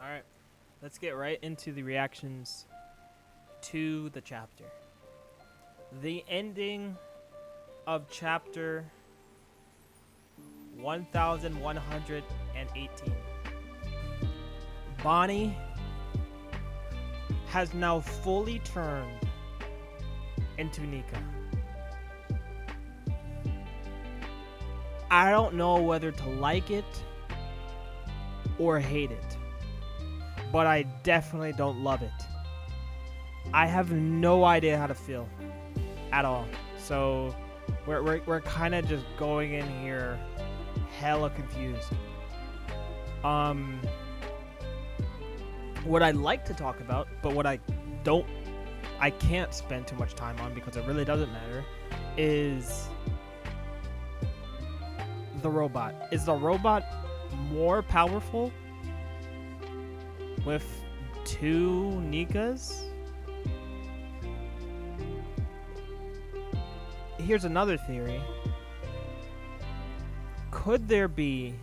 Alright, let's get right into the reactions to the chapter. The ending of chapter 1118. Bonney has now fully turned into Nika. I don't know whether to like it or hate it, but I definitely don't love it. I have no idea how to feel at all. So we're kind of just going in here hella confused. What I like to talk about, but what I can't spend too much time on because it really doesn't matter, is the robot. Is the robot more powerful with two Nikas? Here's another theory. Could there be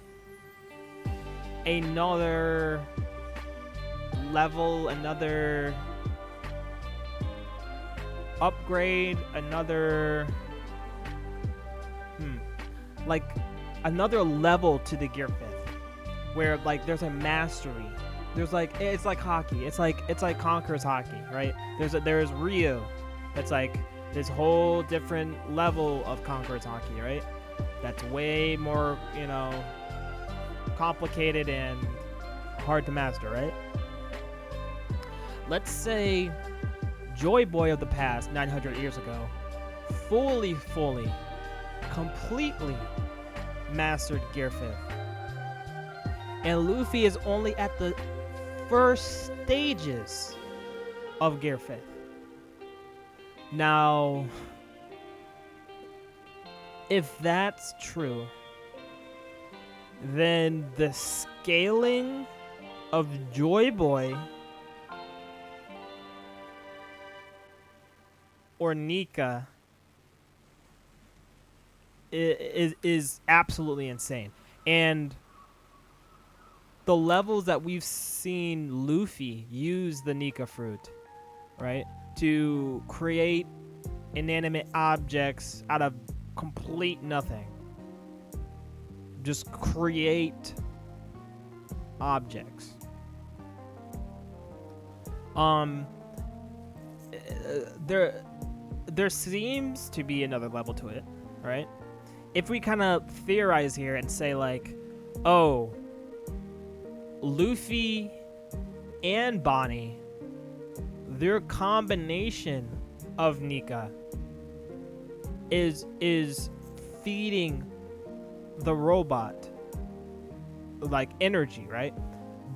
another level, another upgrade, another like another level to the Gear 5th where like there's a mastery. There's like, it's like hockey. It's like Conqueror's hockey, right? There's Rio. That's like this whole different level of Conqueror's hockey, right? That's way more, complicated and hard to master, right? Let's say Joyboy of the past, 900 years ago, fully, completely mastered Gear 5th. And Luffy is only at the first stages of Gear 5th. Now, if that's true, then the scaling of Joyboy or Nika is absolutely insane. And the levels that we've seen Luffy use the Nika fruit, right, to create inanimate objects out of complete nothing. Just create objects. There seems to be another level to it, right? If we kind of theorize here and say like, oh, Luffy and Bonney, their combination of Nika is feeding the robot like energy, right?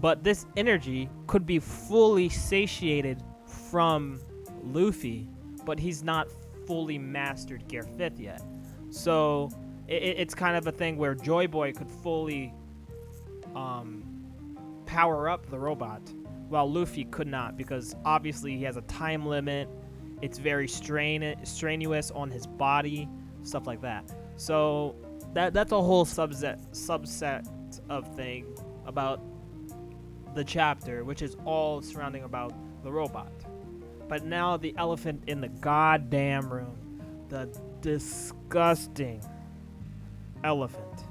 But this energy could be fully satiated from Luffy, but he's not fully mastered Gear 5th yet. So it's kind of a thing where Joyboy could fully power up the robot, while Luffy could not, because obviously he has a time limit. It's very strenuous on his body, stuff like that. So that's a whole subset of thing about the chapter, which is all surrounding about the robot. But now the elephant in the goddamn room, the disgusting elephant.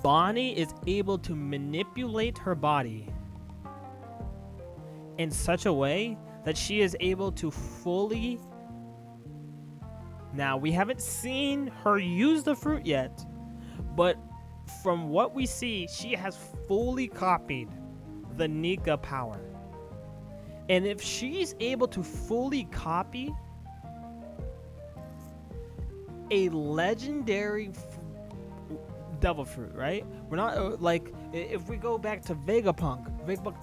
Bonney is able to manipulate her body in such a way that she is able to fully... Now, we haven't seen her use the fruit yet, but from what we see, she has fully copied the Nika power. And if she's able to fully copy a legendary devil fruit, right? We're not like, if we go back to Vegapunk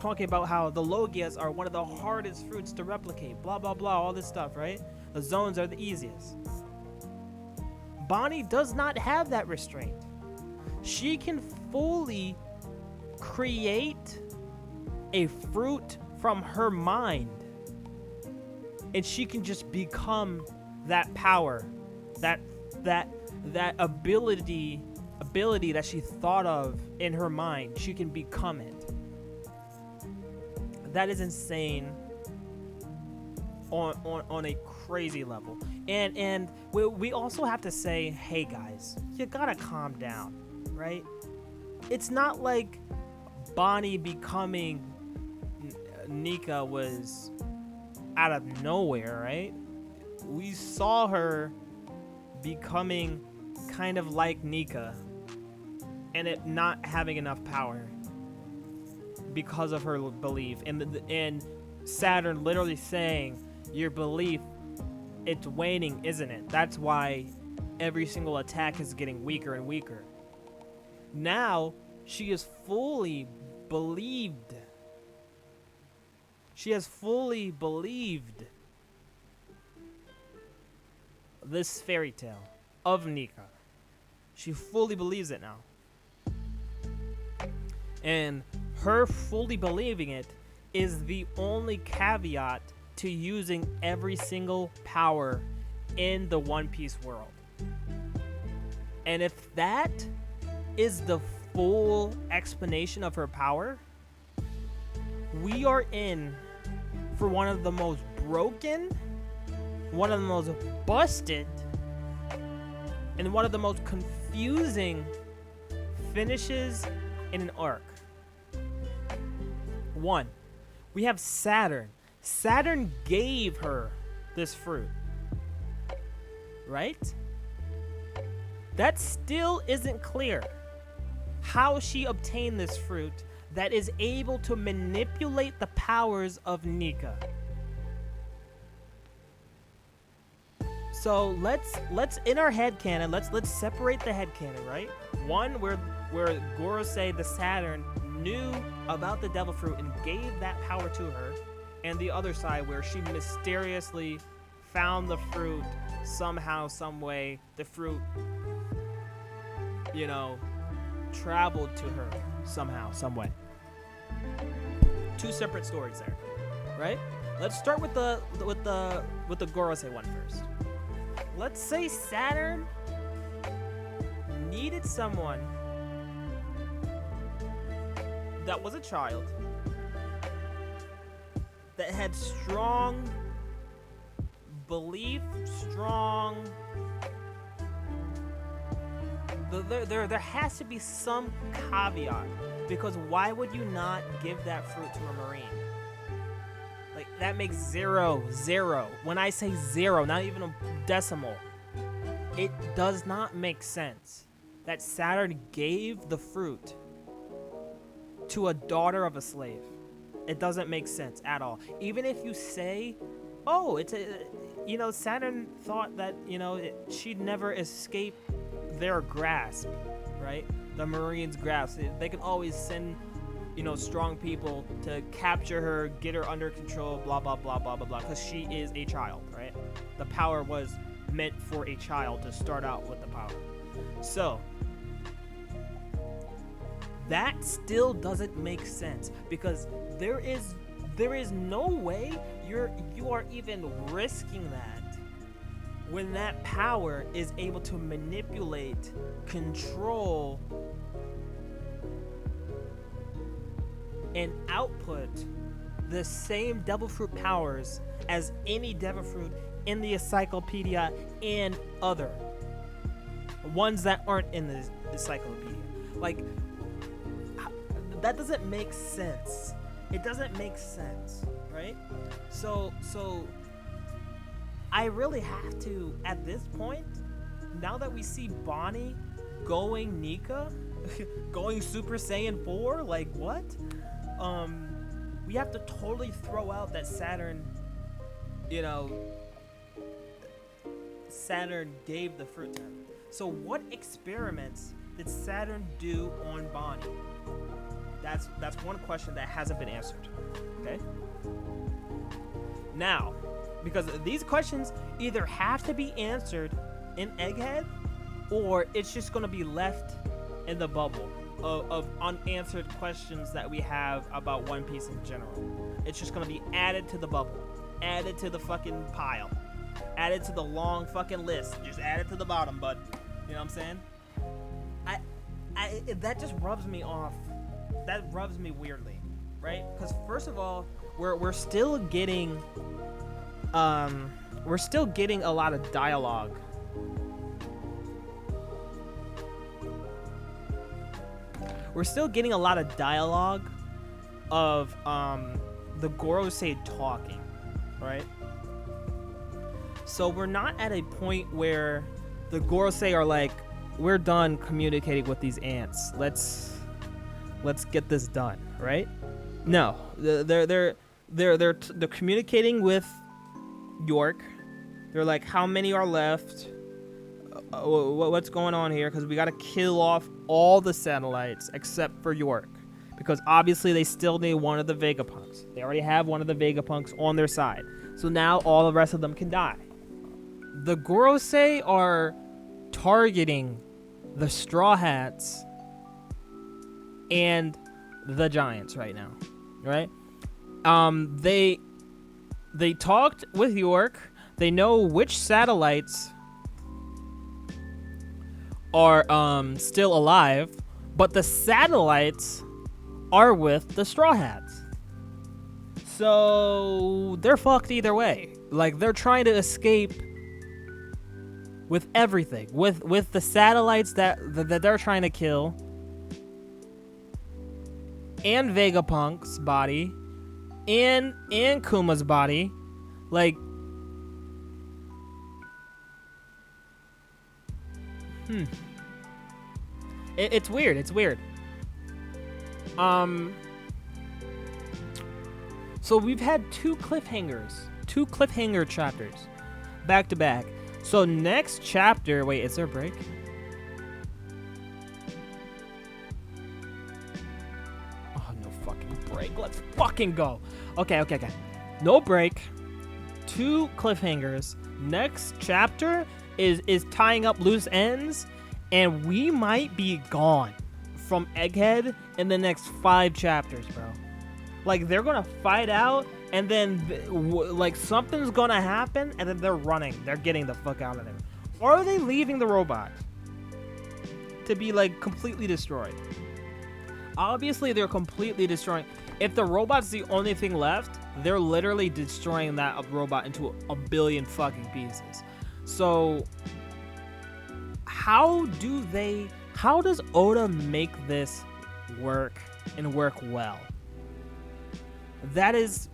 talking about how the Logias are one of the hardest fruits to replicate, blah blah blah, all this stuff, right? The zones are the easiest. Bonney does not have that restraint. She can fully create a fruit from her mind, and she can just become that power, that ability ability that she thought of in her mind, she can become it. That is insane on a crazy level. And we also have to say, hey guys, you gotta calm down, right? It's not like Bonney becoming Nika was out of nowhere, right? We saw her becoming kind of like Nika and it not having enough power because of her belief, and Saturn literally saying, your belief, it's waning, isn't it? That's why every single attack is getting weaker and weaker. Now she is fully believed. She has fully believed this fairy tale of Nika. She fully believes it now. And her fully believing it is the only caveat to using every single power in the One Piece world. And if that is the full explanation of her power, we are in for one of the most broken, one of the most busted, and one of the most confusing finishes in an arc. One, we have Saturn. Saturn gave her this fruit, right? That still isn't clear how she obtained this fruit that is able to manipulate the powers of Nika. So let's in our headcanon, let's separate the headcanon, right? One where Gorosei the Saturn knew about the devil fruit and gave that power to her, and the other side where she mysteriously found the fruit somehow, some way. The fruit, traveled to her somehow, some way. Two separate stories there, right? Let's start with the Gorosei one first. Let's say Saturn needed someone that was a child, that had strong belief, there has to be some caveat, because why would you not give that fruit to a Marine? Like, that makes zero. When I say zero, not even a decimal, it does not make sense that Saturn gave the fruit to a daughter of a slave. It doesn't make sense at all. Even if you say, oh, Saturn thought that, she'd never escape their grasp, right? The Marines' grasp. They can always send, strong people to capture her, get her under control, blah, blah, blah, blah, blah, blah, because she is a child, right? The power was meant for a child to start out with the power. So, that still doesn't make sense, because there is no way you are even risking that when that power is able to manipulate, control, and output the same devil fruit powers as any devil fruit in the encyclopedia and other ones that aren't in the encyclopedia. Like, that doesn't make sense. It doesn't make sense, right? So I really have to, at this point, now that we see Bonney going Nika, going Super Saiyan 4, like, what? We have to totally throw out that Saturn, Saturn gave the fruit to him. So what experiments did Saturn do on Bonney? That's one question that hasn't been answered, okay? Now, because these questions either have to be answered in Egghead, or it's just going to be left in the bubble of unanswered questions that we have about One Piece in general. It's just going to be added to the bubble, added to the fucking pile, added to the long fucking list. Just add it to the bottom, bud. You know what I'm saying? that just rubs me off. That rubs me weirdly, right? Because first of all, we're still getting a lot of dialogue. We're still getting a lot of dialogue of the Gorosei talking, right? So we're not at a point where the Gorosei are like, we're done communicating with these ants. Let's get this done, right? No, they're communicating with York. They're like, how many are left? What's going on here? Because we got to kill off all the satellites except for York, because obviously they still need one of the Vegapunks. They already have one of the Vegapunks on their side, so now all the rest of them can die. The Gorosei are targeting the Straw Hats and the Giants right now, right? They talked with York. They know which satellites are still alive, but the satellites are with the Straw Hats. So they're fucked either way. Like, they're trying to escape with everything, with the satellites that they're trying to kill, and Vegapunk's body, and Kuma's body. Like, it's weird. So we've had two cliffhanger chapters back to back. So next chapter, wait, is there a break? Oh, no fucking break. Let's fucking go. Okay. No break. Two cliffhangers. Next chapter is tying up loose ends, and we might be gone from Egghead in the next 5 chapters, bro. Like, they're gonna fight out, and then like something's gonna happen, and then they're running. They're getting the fuck out of there. Or are they leaving the robot to be like completely destroyed? Obviously, they're completely destroying. If the robot's the only thing left, they're literally destroying that robot into a billion fucking pieces. So how does Oda make this work and work well? That is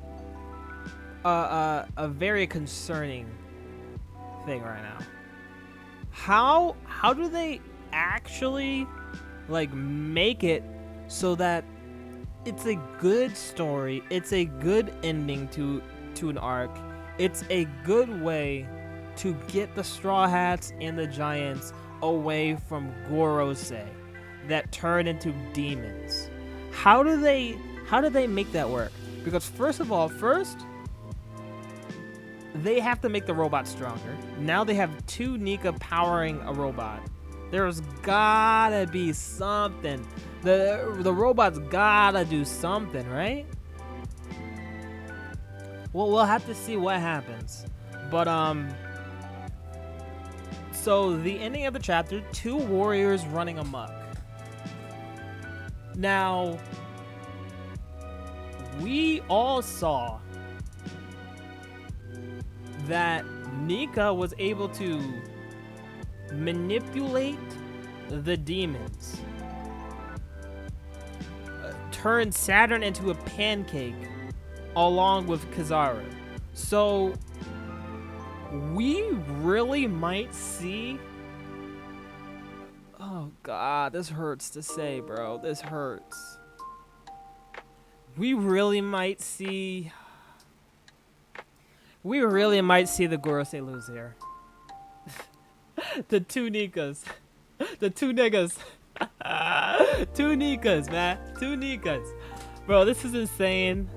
a very concerning thing right now. How do they actually like make it so that it's a good story, it's a good ending to an arc, it's a good way to get the Straw Hats and the Giants away from Gorosei that turn into demons? How do they make that work? Because first they have to make the robot stronger. Now they have 2 Nika powering a robot. There's gotta be something. The robot's gotta do something, right? Well, we'll have to see what happens. But so the ending of the chapter, 2 warriors running amok. Now, we all saw that Nika was able to manipulate the demons, turn Saturn into a pancake along with Kizaru. So we really might see, oh god, this hurts to say, bro, this hurts. We really might see the Gorosei lose here. The 2 Nikas. The 2 niggas. 2 Nikas, man. 2 Nikas. Bro, this is insane.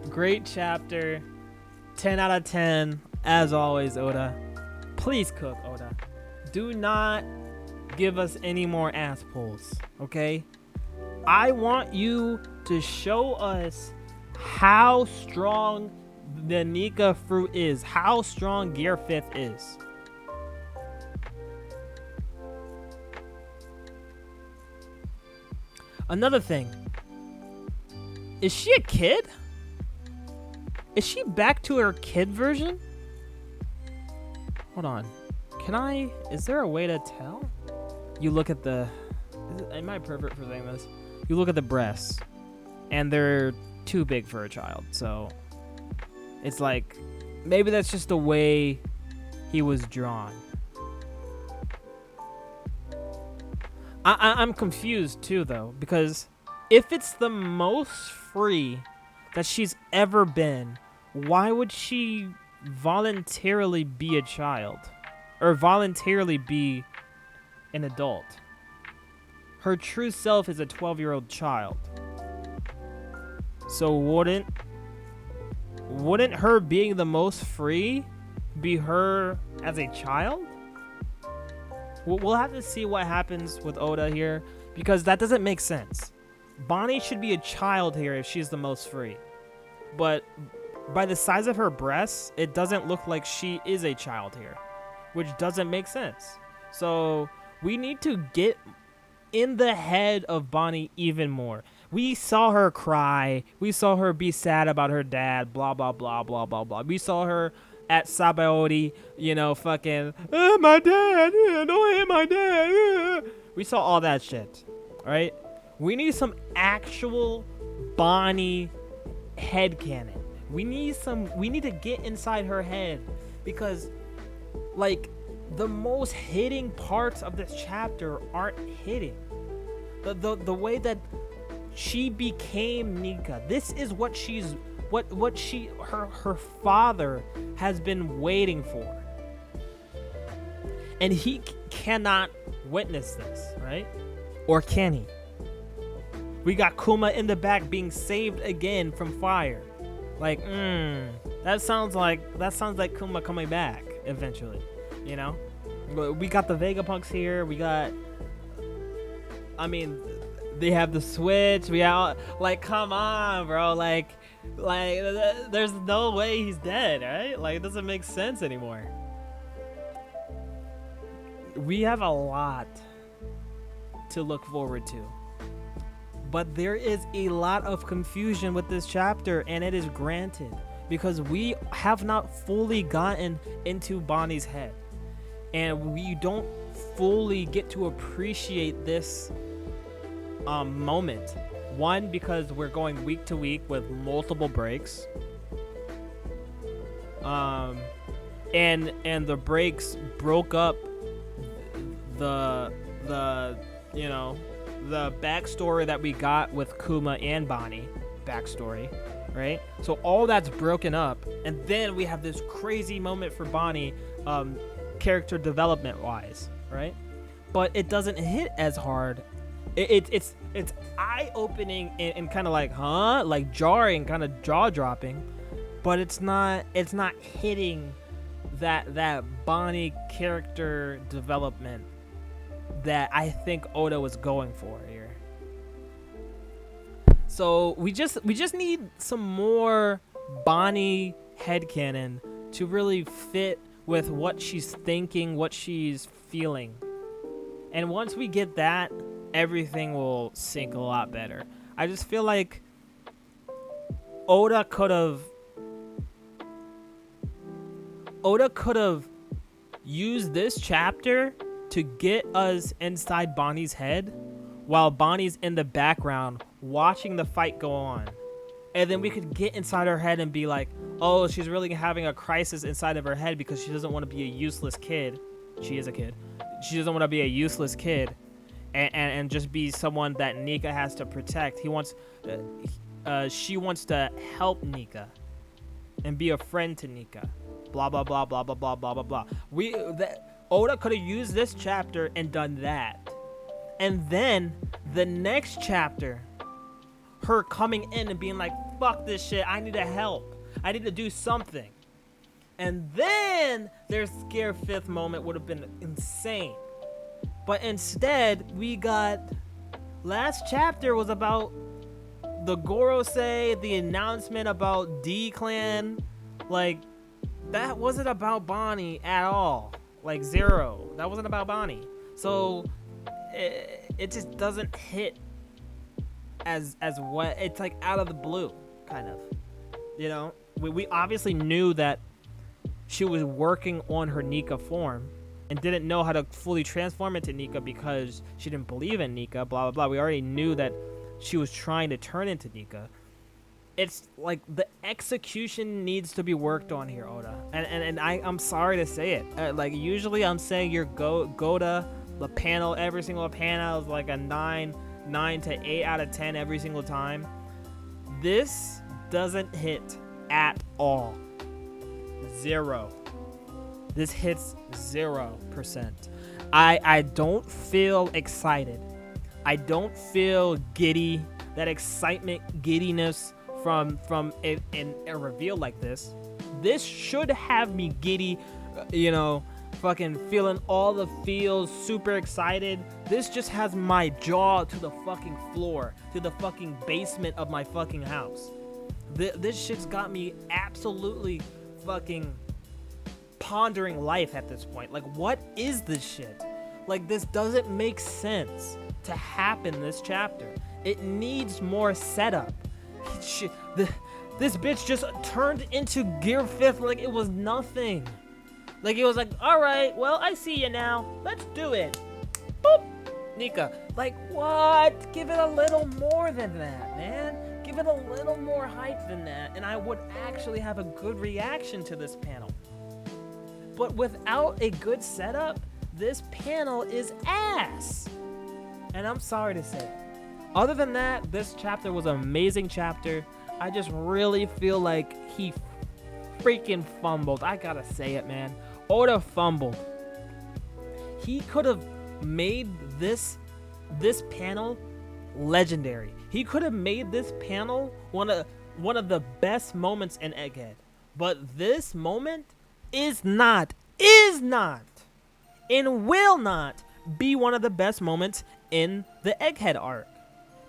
Great chapter. 10 out of 10. As always, Oda. Please cook, Oda. Do not give us any more ass pulls, okay? I want you to show us how strong the Nika fruit is, how strong Gear 5th is. Another thing. Is she a kid? Is she back to her kid version? Hold on. Is there a way to tell? You look at am I pervert for saying this? You look at the breasts, and they're too big for a child, so it's like, maybe that's just the way he was drawn. I'm confused too, though, because if it's the most free that she's ever been, why would she voluntarily be a child? Or voluntarily be an adult? Her true self is a 12-year-old child. So wouldn't her being the most free be her as a child? We'll have to see what happens with Oda here, because that doesn't make sense. Bonney should be a child here if she's the most free. But by the size of her breasts, it doesn't look like she is a child here, which doesn't make sense. So we need to get in the head of Bonney even more. We saw her cry. We saw her be sad about her dad, blah, blah, blah, blah, blah, blah. We saw her at Sabaody, fucking, my dad, don't hit my dad. We saw all that shit, all right? We need some actual Bonney headcanon. We need to get inside her head, because, like, the most hitting parts of this chapter aren't hitting. The way that she became Nika. This is what her father has been waiting for. And he cannot witness this, right? Or can he? We got Kuma in the back being saved again from fire. Like, that sounds like Kuma coming back eventually, We got the Vegapunks here. They have the switch. Come on, bro. Like, there's no way he's dead, right? Like, it doesn't make sense anymore. We have a lot to look forward to. But there is a lot of confusion with this chapter, and it is granted, because we have not fully gotten into Bonnie's head. And we don't fully get to appreciate this moment. One, because we're going week to week with multiple breaks. And the breaks broke up the backstory that we got with Kuma and Bonney backstory, right? So all that's broken up, and then we have this crazy moment for Bonney, character development wise, right? But it doesn't hit as hard. It's eye-opening and kind of like jarring, kind of jaw-dropping, but it's not hitting that Bonney character development that I think Oda was going for here. So we just need some more Bonney headcanon to really fit with what she's thinking, what she's feeling. And once we get that, everything will sync a lot better. I just feel like Oda could have used this chapter to get us inside Bonnie's head while Bonnie's in the background watching the fight go on. And then we could get inside her head and be like, oh, she's really having a crisis inside of her head because she doesn't want to be a useless kid. She is a kid. She doesn't want to be a useless kid and just be someone that Nika has to protect. She wants to help Nika and be a friend to Nika. Blah, blah, blah, blah, blah, blah, blah, blah, blah. Oda could have used this chapter and done that. And then the next chapter, her coming in and being like, fuck this shit, I need to help. I need to do something. And then their scare fifth moment would have been insane. But instead, we got... Last chapter was about the Gorosei, the announcement about D-Clan. Like, that wasn't about Bonney at all. Like, zero. That wasn't about Bonney. So, it just doesn't hit as what it's like out of the blue, kind of. You know, we obviously knew that she was working on her Nika form and didn't know how to fully transform into Nika because she didn't believe in Nika, blah, blah, blah. We already knew that she was trying to turn into Nika. It's like the execution needs to be worked on here, Oda. And I'm sorry to say it. Like, usually I'm saying your Goda, the panel, every single panel is like a 9 to 8 out of 10 every single time. This doesn't hit at all. 0. This hits 0%. I don't feel excited. I don't feel giddy. That excitement, giddiness from a reveal like this. This should have me giddy, you know, fucking feeling all the feels, super excited. This just has my jaw to the fucking floor, to the fucking basement of my fucking house. This shit's got me absolutely fucking pondering life at this point. Like, what is this shit? Like, this doesn't make sense to happen this chapter. It needs more setup. This bitch just turned into Gear 5th like it was nothing. Like, it was like, alright, well, I see you now. Let's do it. Boop. Nika. Like, what? Give it a little more than that, man. Give it a little more hype than that, and I would actually have a good reaction to this panel. But without a good setup, this panel is ass. And I'm sorry to say. Other than that, this chapter was an amazing chapter. I just really feel like he freaking fumbled. I gotta say it, man. Oda fumbled. He could have made this panel legendary. He could have made this panel one of the best moments in Egghead. But this moment is not, and will not be one of the best moments in the Egghead arc.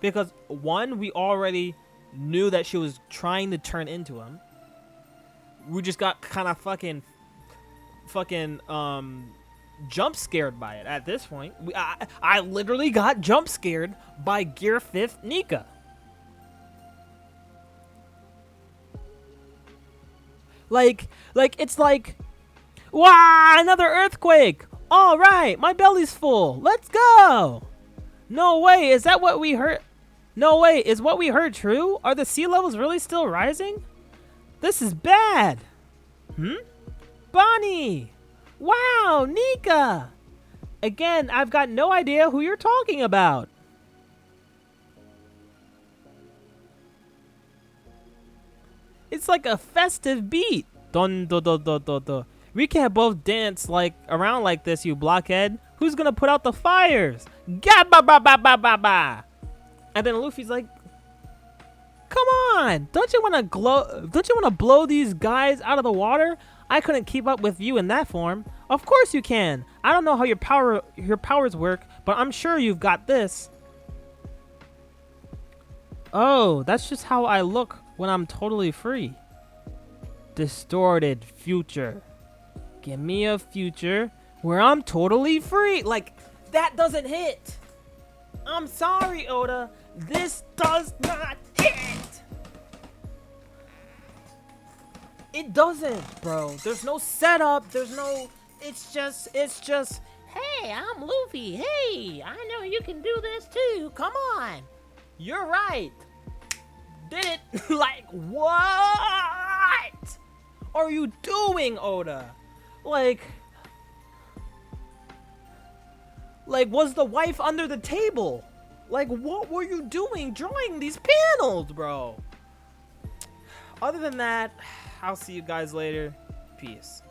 Because, one, we already knew that she was trying to turn into him. We just got kind of fucking jump scared by it at this point. I literally got jump scared by Gear 5th Nika. Like it's like, wow, another earthquake. All right, my belly's full. Let's go. No way, is that what we heard? No way, is what we heard true? Are the sea levels really still rising? This is bad. Bonney. Wow, Nika. Again, I've got no idea who you're talking about. It's like a festive beat. Dun, dun, dun, dun, dun, dun. We can't both dance like around like this, you blockhead. Who's gonna put out the fires? Gabba ba ba ba ba ba. And then Luffy's like, "Come on! Don't you wanna blow these guys out of the water? I couldn't keep up with you in that form. Of course you can. I don't know how your powers work, but I'm sure you've got this." Oh, that's just how I look when I'm totally free. Distorted future. Give me a future where I'm totally free. Like, that doesn't hit. I'm sorry, Oda. This does not hit. It doesn't, bro. There's no setup. There's no... It's just... Hey, I'm Luffy. Hey, I know you can do this too. Come on. You're right. Did it. Like, what are you doing, Oda? Like, was the wife under the table? Like, what were you doing drawing these panels, bro? Other than that, I'll see you guys later. Peace.